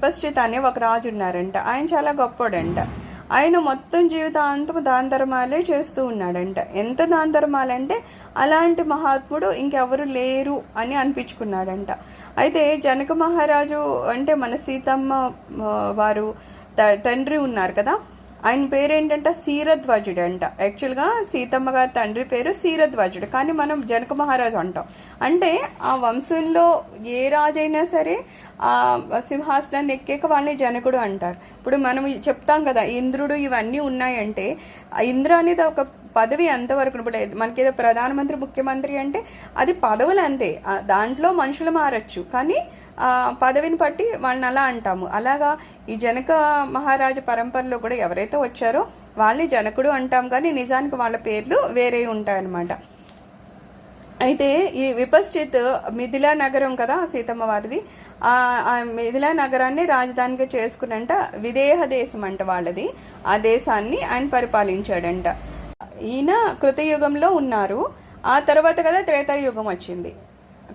విపశ్చిత అనే ఒక రాజు ఉన్నారంట. ఆయన చాలా గొప్పోడంట. ఆయన మొత్తం జీవితాంతం దాన ధర్మాలే చేస్తూ ఉన్నాడంట. ఎంత దాన ధర్మాలంటే అలాంటి మహాత్ముడు ఇంకెవరు లేరు అని అనిపించుకున్నాడంట. అయితే జనక మహారాజు అంటే మన సీతమ్మ వారు తండ్రి ఉన్నారు కదా, ఆయన పేరేంటంటే క్షీరధ్వజుడు అంట. యాక్చువల్గా సీతమ్మ గారి తండ్రి పేరు క్షీరధ్వజుడు, కానీ మనం జనక మహారాజు అంటాం. అంటే ఆ వంశంలో ఏ రాజైనా సరే ఆ సింహాసనాన్ని ఎక్కాక వాళ్ళని జనకుడు అంటారు. ఇప్పుడు మనం చెప్తాం కదా ఇంద్రుడు ఇవన్నీ ఉన్నాయంటే ఇంద్ర అనేది ఒక పదవి ఎంతవరకు. ఇప్పుడు మనకి ఏదో ప్రధానమంత్రి ముఖ్యమంత్రి అంటే అది పదవులు అంతే, దాంట్లో మనుషులు మారచ్చు, కానీ పదవిని బట్టి వాళ్ళని అలా అంటాము. అలాగా ఈ జనక మహారాజు పరంపరలో కూడా ఎవరైతే వచ్చారో వాళ్ళని జనకుడు అంటాం, కానీ నిజానికి వాళ్ళ పేర్లు వేరే ఉంటాయన్నమాట. అయితే ఈ విపశ్చిత్ మిథిలా నగరం కదా సీతమ్మ వారిది, ఆ మిథిలా నగరాన్ని రాజధానిగా చేసుకున్నంట విదేహ దేశం అంట వాళ్ళది. ఆ దేశాన్ని ఆయన పరిపాలించాడంట. ఈయన కృతయుగంలో ఉన్నారు. ఆ తర్వాత కదా త్రేతాయుగం వచ్చింది.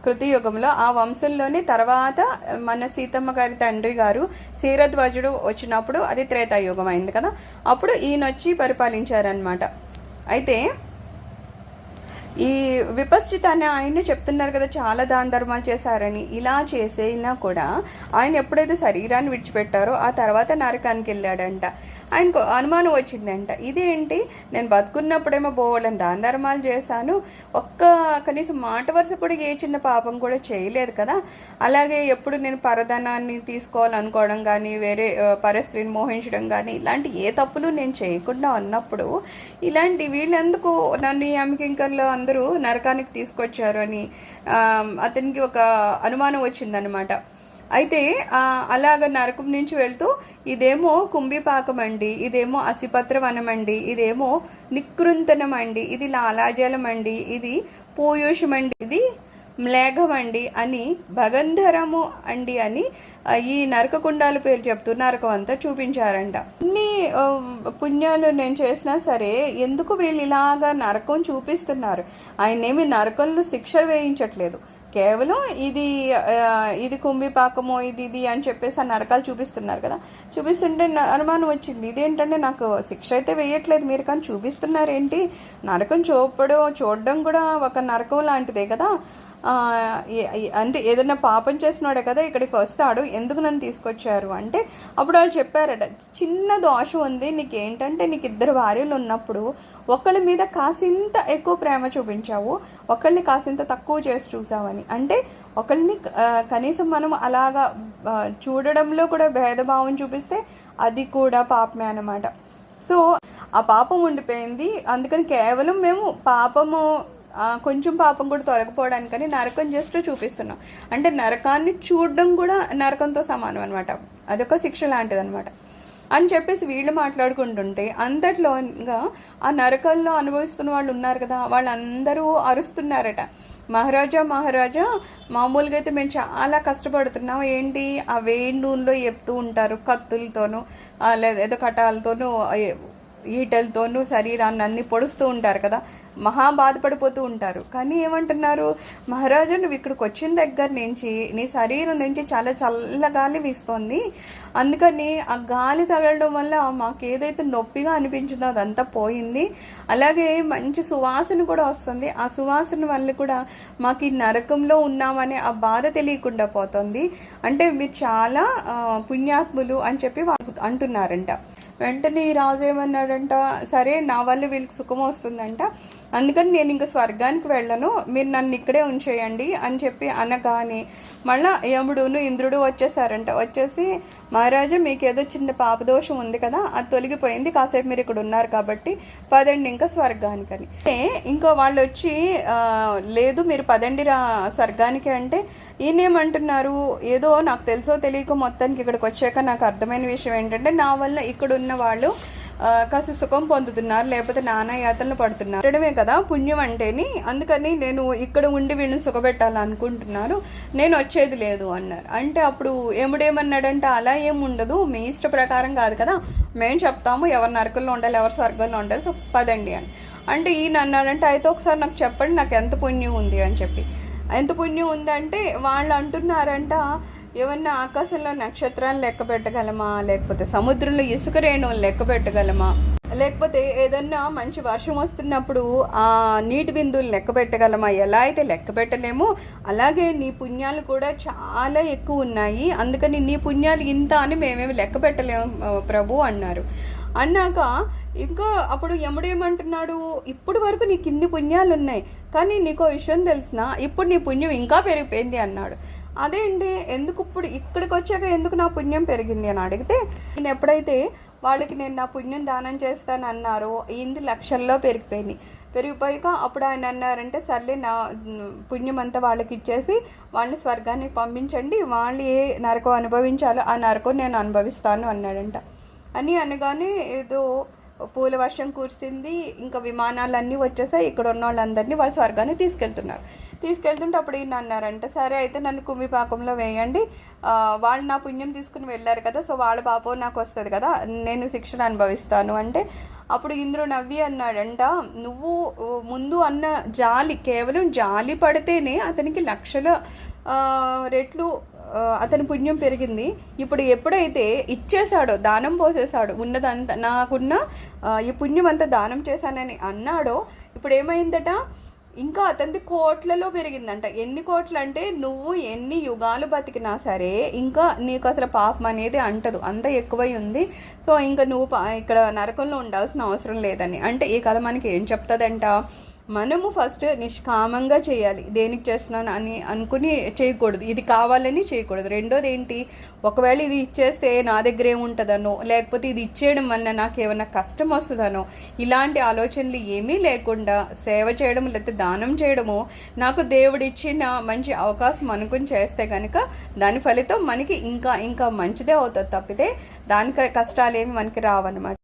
కృతయుగంలో ఆ వంశంలోనే తర్వాత మన సీతమ్మ గారి తండ్రి గారు క్షీరధ్వజుడు వచ్చినప్పుడు అది త్రేతాయుగం అయింది కదా, అప్పుడు ఈయన వచ్చి పరిపాలించారనమాట. అయితే ఈ విపశ్చిత అనే ఆయన చెప్తున్నారు కదా చాలా దాన ధర్మాలు చేశారని. ఇలా చేసేనా కూడా ఆయన ఎప్పుడైతే శరీరాన్ని విడిచిపెట్టారో ఆ తర్వాత నరకానికి వెళ్ళాడంట. ఆయనకు అనుమానం వచ్చిందంట, ఇదేంటి నేను బతుకున్నప్పుడేమో బోళ్ళని దాన ధర్మాలు చేశాను, కనీసం మాట వరుస కూడా ఏ చిన్న పాపం కూడా చేయలేదు కదా, అలాగే ఎప్పుడు నేను పరధనాన్ని తీసుకోవాలనుకోవడం కానీ వేరే పరస్త్రీని మోహించడం కానీ ఇలాంటి ఏ తప్పులు నేను చేయకుండా ఉన్నప్పుడు ఇలాంటి వీళ్ళెందుకు నన్ను యమకింకర్లో అందరూ నరకానికి తీసుకొచ్చారు అని అతనికి ఒక అనుమానం వచ్చిందనమాట. అయితే అలాగ నరకం నుంచి వెళ్తూ ఇదేమో కుంభిపాకం అండి, ఇదేమో అసిపత్ర వనం అండి, ఇదేమో నికృంతనం అండి, ఇది లాలాజలం అండి, ఇది పూయూషం అండి, ఇది మ్లేఘం అండి అని భగంధరము అండి అని ఈ నరకకుండాల పేరు చెప్తూ నరకం అంతా చూపించారంట. ఇన్ని పుణ్యాలు నేను చేసినా సరే ఎందుకు వీళ్ళు ఇలాగా నరకం చూపిస్తున్నారు? ఆయనేమి నరకంలో శిక్ష వేయించట్లేదు, కేవలం ఇది కుంభిపాకము ఇది అని చెప్పేసి ఆ నరకాలు చూపిస్తున్నారు కదా. చూపిస్తుంటే అనుమానం వచ్చింది, ఇదేంటంటే నాకు శిక్ష అయితే వేయట్లేదు మీరు, కానీ చూపిస్తున్నారేంటి? నరకం చూడడం కూడా ఒక నరకం లాంటిదే కదా. అంటే ఏదైనా పాపం చేసినాడే కదా ఇక్కడికి వస్తాడు, ఎందుకు నన్ను తీసుకొచ్చారు అంటే అప్పుడు వాళ్ళు చెప్పారట, చిన్న దోషం ఉంది నీకేంటంటే నీకు 2 భార్యలు ఉన్నప్పుడు ఒకళ్ళ మీద కాసింత ఎక్కువ ప్రేమ చూపించావు, ఒకళ్ళని కాసింత తక్కువ చేసి చూసావని. అంటే ఒకళ్ళని కనీసం మనం అలాగా చూడడంలో కూడా భేదభావం చూపిస్తే అది కూడా పాపమే అన్నమాట. సో ఆ పాపం ఉండిపోయింది, అందుకని కేవలం మేము కొంచెం పాపం కూడా తొలగిపోవడానికని నరకం జస్ట్ చూపిస్తున్నాం. అంటే నరకాన్ని చూడడం కూడా నరకంతో సమానం అనమాట, అదొక శిక్ష లాంటిది అనమాట అని చెప్పేసి వీళ్ళు మాట్లాడుకుంటుంటే అంతట్లోగా ఆ నరకంలో అనుభవిస్తున్న వాళ్ళు ఉన్నారు కదా, వాళ్ళందరూ అరుస్తున్నారట, మహారాజా మామూలుగా అయితే మేము చాలా కష్టపడుతున్నాం, ఏంటి ఆ వేడి నూనెలో చెప్తూ ఉంటారు కత్తులతోనూ లేదా ఏదో కటాలతోనూ ఈటలతోనూ శరీరాన్ని అన్ని పొడుస్తూ ఉంటారు కదా, మహా బాధపడిపోతూ ఉంటారు. కానీ ఏమంటున్నారు, మహారాజా నువ్వు ఇక్కడికి వచ్చిన దగ్గర నుంచి నీ శరీరం నుంచి చాలా చల్ల గాలి వీస్తోంది, అందుకని ఆ గాలి తగలడం వల్ల మాకు ఏదైతే నొప్పిగా అనిపించిందో అదంతా పోయింది, అలాగే మంచి సువాసన కూడా వస్తుంది, ఆ సువాసన వల్ల కూడా మాకు ఈ నరకంలో ఉన్నామనే ఆ బాధ తెలియకుండా పోతుంది, అంటే మీరు చాలా పుణ్యాత్ములు అని చెప్పి అంటున్నారంట. వెంటనే ఈ రాజు ఏమన్నాడంట, సరే నా వల్ల వీళ్ళకి సుఖం వస్తుందంట, అందుకని నేను ఇంకా స్వర్గానికి వెళ్ళను, మీరు నన్ను ఇక్కడే ఉంచేయండి అని చెప్పి అనగానే మళ్ళీ యముడును ఇంద్రుడు వచ్చేసారంట. వచ్చేసి మహారాజా మీకు ఏదో చిన్న పాపదోషం ఉంది కదా, అది తొలగిపోయింది, కాసేపు మీరు ఇక్కడ ఉన్నారు కాబట్టి పదండి ఇంకా స్వర్గానికని. ఇంకో వాళ్ళు వచ్చి లేదు మీరు పదండి స్వర్గానికి అంటే ఈయనేమంటున్నారు, ఏదో నాకు తెలుసో తెలియక మొత్తానికి ఇక్కడికి వచ్చాక నాకు అర్థమైన విషయం ఏంటంటే నా వల్ల ఇక్కడ ఉన్న వాళ్ళు కాస్త సుఖం పొందుతున్నారు, లేకపోతే నానా యాతనలు పడుతున్నారు, ఉండడమే కదా పుణ్యం అంటేని, అందుకని నేను ఇక్కడ ఉండి వీళ్ళని సుఖపెట్టాలనుకుంటున్నారు, నేను వచ్చేది లేదు అన్నారు. అంటే అప్పుడు ఏముడేమన్నాడంటే అలా ఏముండదు, మీ ఇష్ట ప్రకారం కాదు కదా, మేము చెప్తాము ఎవరు నరకంలో ఉండాలి ఎవరు స్వర్గంలో ఉండాలి, సో పదండి అని. అంటే ఈయన అన్నాడంటే అయితే ఒకసారి నాకు చెప్పండి నాకు ఎంత పుణ్యం ఉంది అని చెప్పి. ఎంత పుణ్యం ఉందంటే వాళ్ళు అంటున్నారంట, ఏమన్నా ఆకాశంలో నక్షత్రాలు లెక్క పెట్టగలమా, లేకపోతే సముద్రంలో ఇసుక రేణువులు లెక్క పెట్టగలమా, లేకపోతే ఏదన్నా మంచి వర్షం వస్తున్నప్పుడు ఆ నీటి బిందువులు లెక్క పెట్టగలమా? ఎలా అయితే లెక్క పెట్టలేమో అలాగే నీ పుణ్యాలు కూడా చాలా ఎక్కువ ఉన్నాయి, అందుకని నీ పుణ్యాలు ఇంత అని మేమేమి లెక్క పెట్టలేము ప్రభు అన్నారు. అన్నాక ఇంకా అప్పుడు యముడు ఏమంటున్నాడు, ఇప్పుడు వరకు నీకు ఇన్ని పుణ్యాలు ఉన్నాయి, కానీ నీకో విషయం తెలిసిన, ఇప్పుడు నీ పుణ్యం ఇంకా పెరిగిపోయింది అన్నాడు. అదేంటి, ఎందుకు ఇప్పుడు ఇక్కడికి వచ్చాక ఎందుకు నా పుణ్యం పెరిగింది అని అడిగితే, నేను ఎప్పుడైతే వాళ్ళకి నేను నా పుణ్యం దానం చేస్తాను అన్నారో ఇంది లక్షల్లో పెరిగిపోయాక అప్పుడు ఆయన అన్నారంటే, సర్లే నా పుణ్యం అంతా వాళ్ళకి ఇచ్చేసి వాళ్ళని స్వర్గానికి పంపించండి, వాళ్ళు ఏ నరకం అనుభవించాలో ఆ నరకం నేను అనుభవిస్తాను అన్నాడంట. అని అనగానే ఏదో పూల వర్షం కురిసింది, ఇంకా విమానాలన్నీ వచ్చేసాయి, ఇక్కడ ఉన్న వాళ్ళందరినీ వాళ్ళ స్వర్గాన్ని తీసుకెళ్తుంటే అప్పుడు ఈయన అన్నారంట, సరే అయితే నన్ను కుంభిపాకంలో వేయండి, వాళ్ళు నా పుణ్యం తీసుకుని వెళ్ళారు కదా, సో వాళ్ళ పాపం నాకు వస్తుంది కదా, నేను శిక్షణ అనుభవిస్తాను అంటే, అప్పుడు ఇంద్రుడు నవ్వి అన్నాడంట, నువ్వు ముందు అన్న జాలి, కేవలం జాలి పడితేనే అతనికి లక్షల రెట్లు అతని పుణ్యం పెరిగింది. ఇప్పుడు ఎప్పుడైతే ఇచ్చేశాడో, దానం పోసేశాడో, ఉన్నదంతా నాకున్న ఈ పుణ్యం అంతా దానం చేశానని అన్నాడో, ఇప్పుడు ఏమైందట, ఇంకా అతనిది కోట్లలో పెరిగిందంట. ఎన్ని కోట్లు అంటే, నువ్వు ఎన్ని యుగాలు బతికినా సరే ఇంకా నీకు అసలు పాపం అనేది అంటదు, అంత ఎక్కువై ఉంది. సో ఇంకా నువ్వు ఇక్కడ నరకంలో ఉండాల్సిన అవసరం లేదని. అంటే ఈ కథ మనకి ఏం చెప్తుందంట, మనము ఫస్ట్ నిష్కామంగా చేయాలి, దేనికి చేస్తున్నాను అని అనుకుని చేయకూడదు, ఇది కావాలని చేయకూడదు. రెండోది ఏంటి, ఒకవేళ ఇది ఇచ్చేస్తే నా దగ్గర ఏముంటుందనో, లేకపోతే ఇది ఇచ్చేయడం వల్ల నాకు ఏమైనా కష్టం వస్తుందనో, ఇలాంటి ఆలోచనలు ఏమీ లేకుండా సేవ చేయడం లేకపోతే దానం చేయడము నాకు దేవుడిచ్చిన మంచి అవకాశం అనుకుని చేస్తే కనుక దాని ఫలితం మనకి ఇంకా ఇంకా మంచిదే అవుతుంది తప్పితే దానికి కష్టాలు ఏమి మనకి రావన్నమాట.